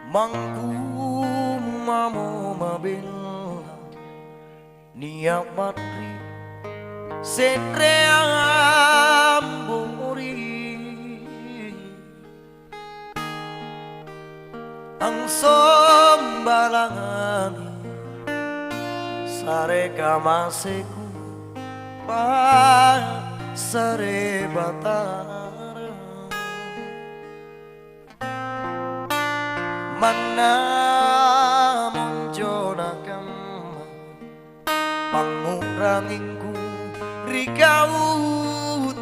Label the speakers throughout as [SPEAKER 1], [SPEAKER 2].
[SPEAKER 1] Mangku mamo mabel niya matri setre amburi ang sombalangan sare kamaseku pa sare batar mana monjonakam panguranginku rikau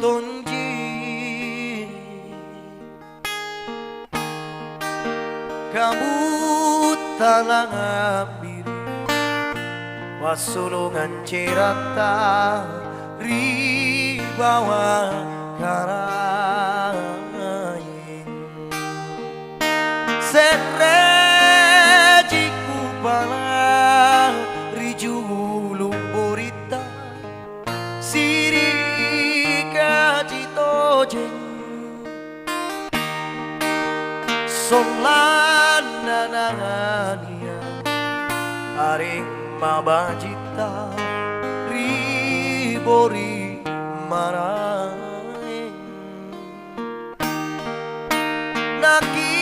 [SPEAKER 1] tonji kamu talang abiri pasulungan cerita ribawa karayin serejiku bala rijulu borita siri kajito jeng solananania aring mabajita ribori maraing naki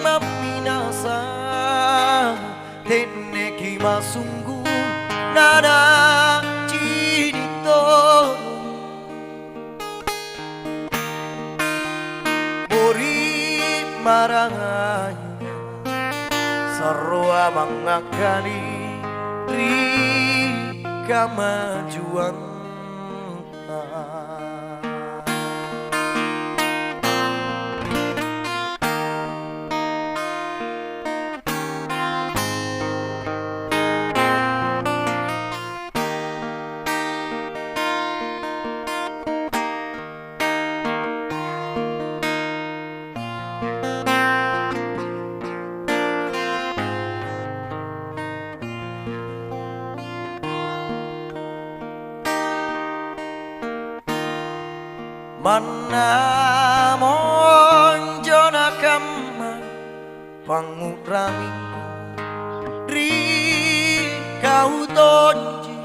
[SPEAKER 1] mapinasa teneki masunggu nada cinito bori marangay sarua mangakali kamajuan mana monjonakam panguranginku ri kau tonji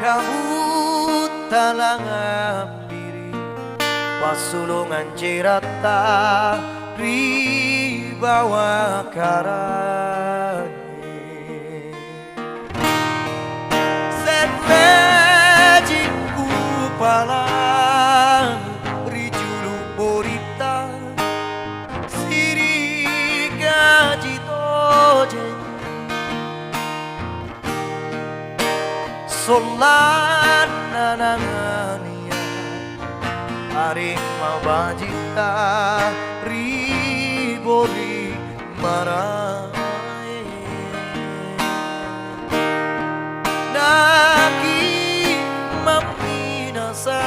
[SPEAKER 1] kamu talang abiri pasulungan cerita ribawa karang palang rijulu borita siri gajito jen solananania aring mabajita ribori marai naki mapinasa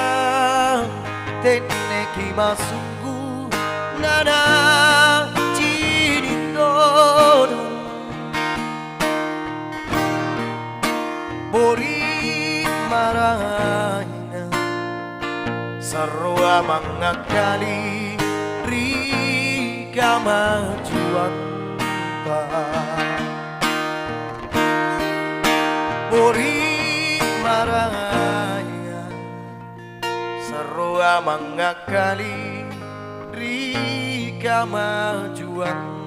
[SPEAKER 1] teneki masunggu nada cinitono bori marahina sarua mangakali rika majuan bori marahina sarua mangakali rika majuan